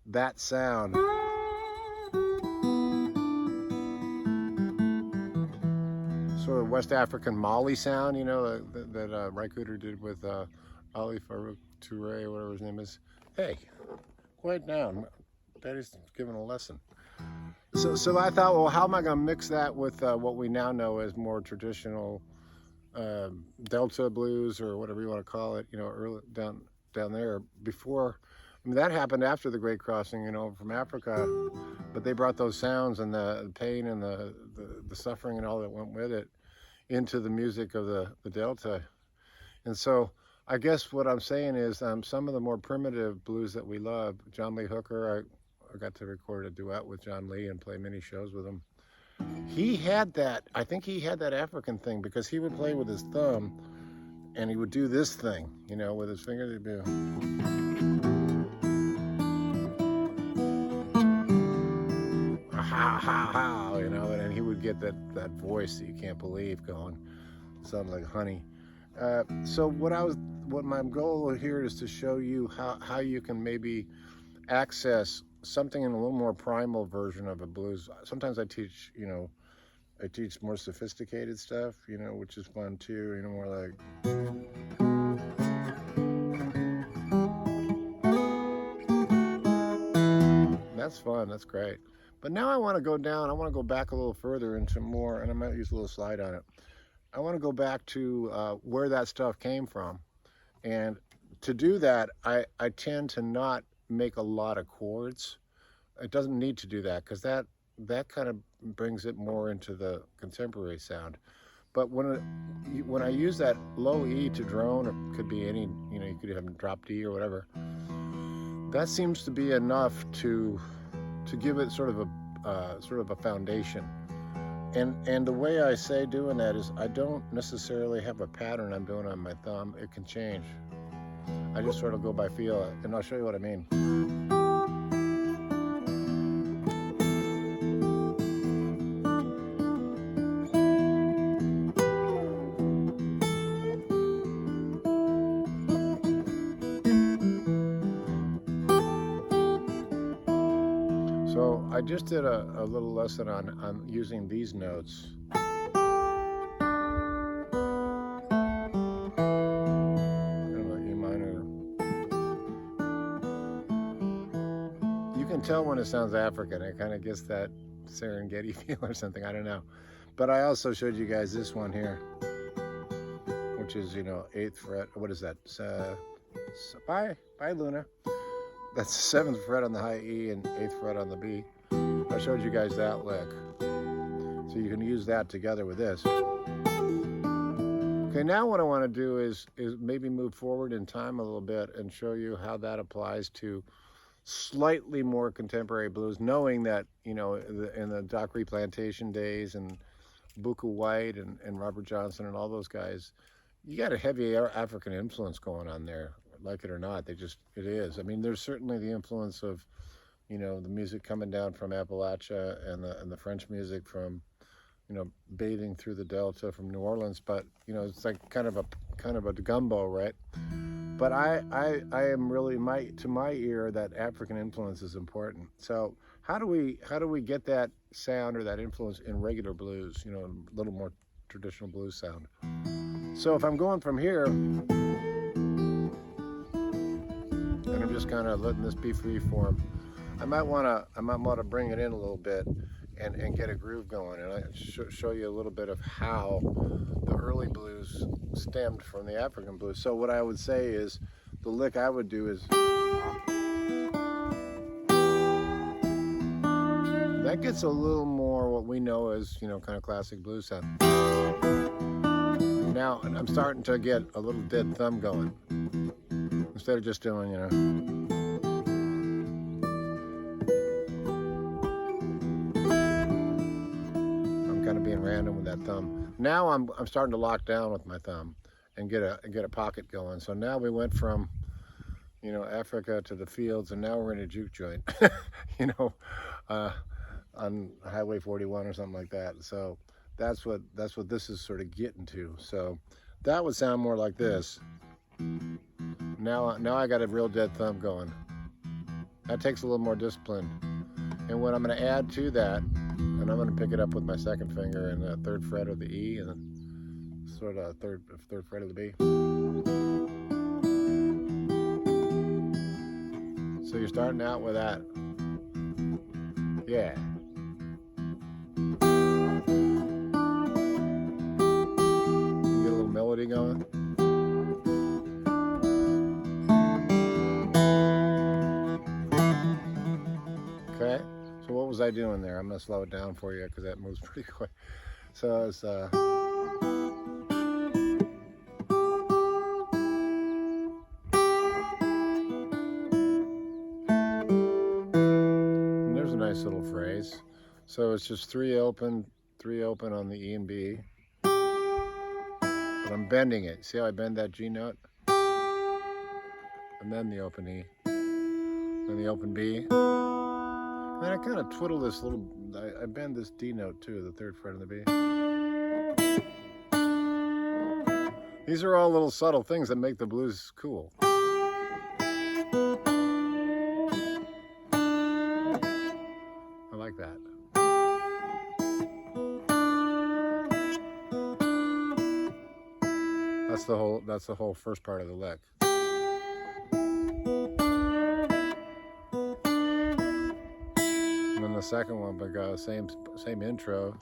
that sound. Sort of West African Mali sound, you know, that Rycooter did with Ali Farouk Touré, whatever his name is. Hey, quiet down. Daddy's giving a lesson. So I thought, well, how am I going to mix that with what we now know as more traditional Delta blues, or whatever you want to call it, you know, early down there. Before, I mean, that happened after the Great Crossing, you know, from Africa, but they brought those sounds and the pain and the suffering and all that went with it into the music of the Delta. And so I guess what I'm saying is some of the more primitive blues that we love, John Lee Hooker, I got to record a duet with John Lee and play many shows with him. He had that, I think he had that African thing, because he would play with his thumb and he would do this thing, you know, with his fingers. He'd be ha ha ha, you know, and he would get that voice that you can't believe going. It sounds like honey. So what my goal here is to show you how you can maybe access something in a little more primal version of a blues. Sometimes I teach, you know, more sophisticated stuff, you know, which is fun too, you know, more like. That's fun, that's great. But now I want to go down, I want to go back a little further into more, and I might use a little slide on it. I want to go back to where that stuff came from. And to do that, I tend to not make a lot of chords. It doesn't need to do that, because that kind of brings it more into the contemporary sound. But when I use that low E to drone, or it could be any, you know, you could have drop D or whatever, that seems to be enough to give it sort of a foundation. And the way I say doing that is I don't necessarily have a pattern I'm doing on my thumb. It can change. I just sort of go by feel, and I'll show you what I mean. So I just did a little lesson on using these notes. You can tell when it sounds African. It kind of gets that Serengeti feel or something. I don't know. But I also showed you guys this one here, which is, you know, 8th fret. What is that? Bye, Luna. That's the 7th fret on the high E and 8th fret on the B. I showed you guys that lick. So you can use that together with this. Okay, now what I want to do is maybe move forward in time a little bit and show you how that applies to slightly more contemporary blues, knowing that, you know, in the Doc Replantation days and Booker White and Robert Johnson and all those guys, you got a heavy African influence going on there, like it or not. It is. I mean, there's certainly the influence of, you know, the music coming down from Appalachia and the French music from, you know, bathing through the Delta from New Orleans, but, you know, it's like kind of a gumbo, right? But I am really, to my ear, that African influence is important. So how do we get that sound or that influence in regular blues, you know, a little more traditional blues sound? So if I'm going from here, and I'm just kind of letting this be free form, I might want to bring it in a little bit and get a groove going, and I show you a little bit of how the early blues stemmed from the African blues. So what I would say is, the lick I would do is, that gets a little more what we know as, you know, kind of classic blues sound. Now I'm starting to get a little dead thumb going, instead of just doing, you know. Kind of being random with that thumb. Now I'm starting to lock down with my thumb and get a pocket going. So now we went from, you know, Africa to the fields, and now we're in a juke joint, you know, on Highway 41 or something like that. So that's what this is sort of getting to. So that would sound more like this. Now I got a real dead thumb going. That takes a little more discipline. And what I'm going to add to that, and I'm going to pick it up with my second finger in the 3rd fret of the E and then sort of third fret of the B. So you're starting out with that. Yeah. You get a little melody going. Okay, so what was I doing there? I'm going to slow it down for you because that moves pretty quick. So it's and there's a nice little phrase. So it's just 3 open on the E and B. But I'm bending it. See how I bend that G note? And then the open E. Then the open B. And then I kind of twiddle this little, I bend this D note too, the 3rd fret of the B. These are all little subtle things that make the blues cool. I like that. That's the whole first part of the lick. And then the second one, but got same intro.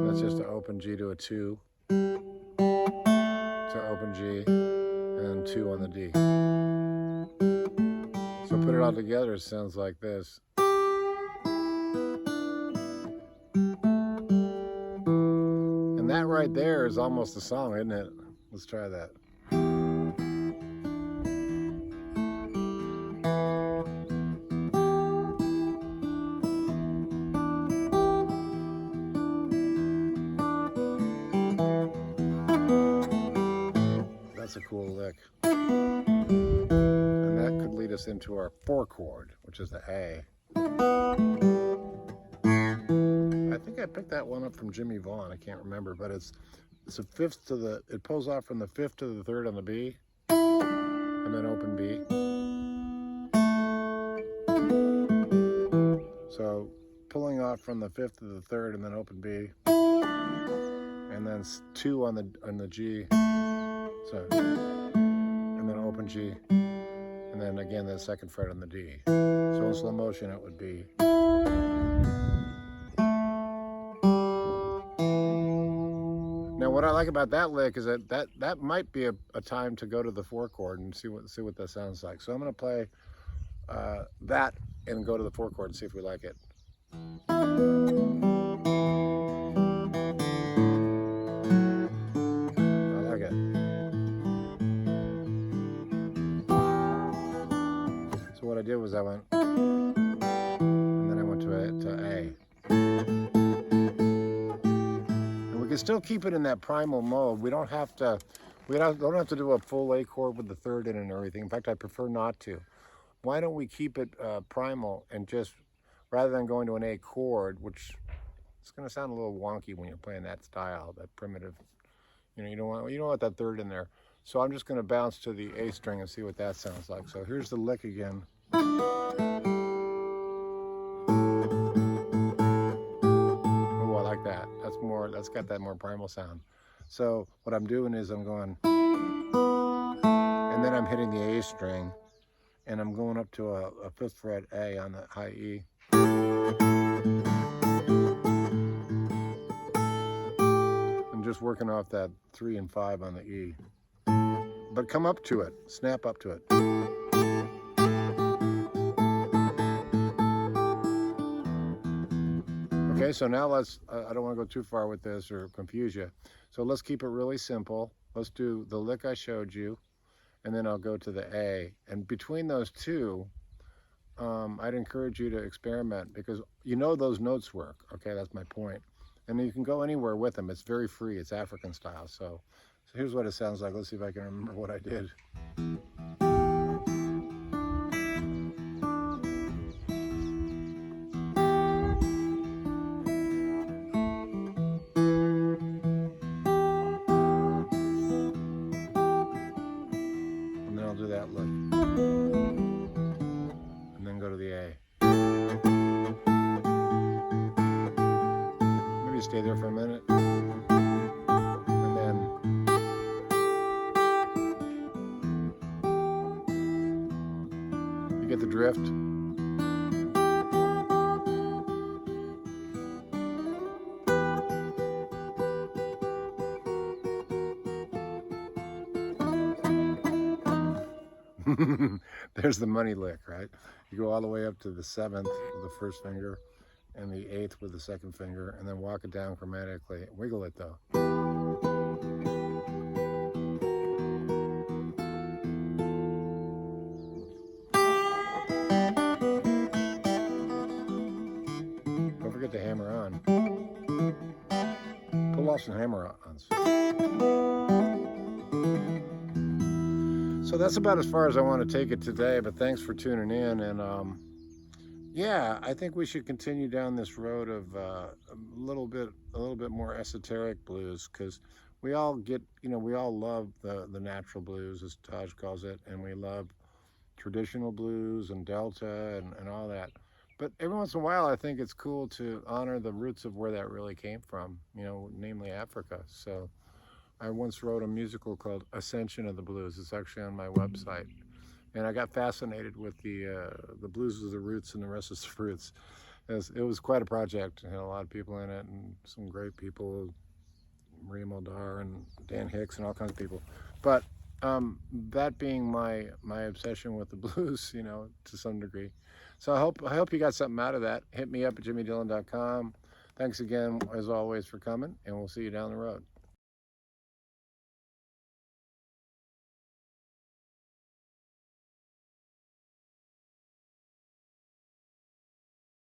That's just an open G to a 2, to open G, and then 2 on the D. So put it all together, it sounds like this. And that right there is almost a song, isn't it? Let's try that. That's a cool lick. And that could lead us into our 4 chord, which is the A. I think I picked that one up from Jimmy Vaughn, I can't remember, but it's a 5th to the, it pulls off from the 5th to the 3rd on the B, and then open B. So pulling off from the 5th to the 3rd and then open B, and then 2 on the G. So, and then open G, and then again the 2nd fret on the D. So in slow motion it would be. Now what I like about that lick is that might be a time to go to the 4 chord and see what that sounds like. So I'm going to play that and go to the 4 chord and see if we like it. So what I did was I went, and then I went to A. And we can still keep it in that primal mode. We don't have to do a full A chord with the 3rd in it and everything. In fact, I prefer not to. Why don't we keep it primal and just, rather than going to an A chord, which it's going to sound a little wonky when you're playing that style, that primitive. You know, you don't want that 3rd in there. So I'm just going to bounce to the A string and see what that sounds like. So here's the lick again. Oh, I like that. That's got that more primal sound. So what I'm doing is I'm going, and then I'm hitting the A string, and I'm going up to a 5th fret A on the high E. I'm just working off that 3 and 5 on the E. But come up to it, snap up to it. Okay, so now let's, I don't want to go too far with this or confuse you. So let's keep it really simple. Let's do the lick I showed you, and then I'll go to the A. And between those two, I'd encourage you to experiment because you know those notes work. Okay, that's my point. And you can go anywhere with them. It's very free. It's African style. So here's what it sounds like. Let's see if I can remember what I did. I'll do that lick. And then go to the A. Maybe stay there for a minute. And then you get the drift. There's the money lick, right? You go all the way up to the 7th with the first finger and the 8th with the second finger, and then walk it down chromatically. Wiggle it though. Don't forget to hammer on. Pull off some hammer-ons. So that's about as far as I want to take it today, but thanks for tuning in. And yeah, I think we should continue down this road of a little bit more esoteric blues, because we all get, we all love the natural blues, as Taj calls it, and we love traditional blues and Delta and all that. But every once in a while, I think it's cool to honor the roots of where that really came from, namely Africa. So I once wrote a musical called Ascension of the Blues. It's actually on my website. And I got fascinated with the blues of the roots and the rest is the fruits. It was quite a project. It had a lot of people in it and some great people, Maria Muldaur and Dan Hicks and all kinds of people. But that being my obsession with the blues, to some degree. So I hope you got something out of that. Hit me up at jimmydillon.com. Thanks again, as always, for coming, and we'll see you down the road.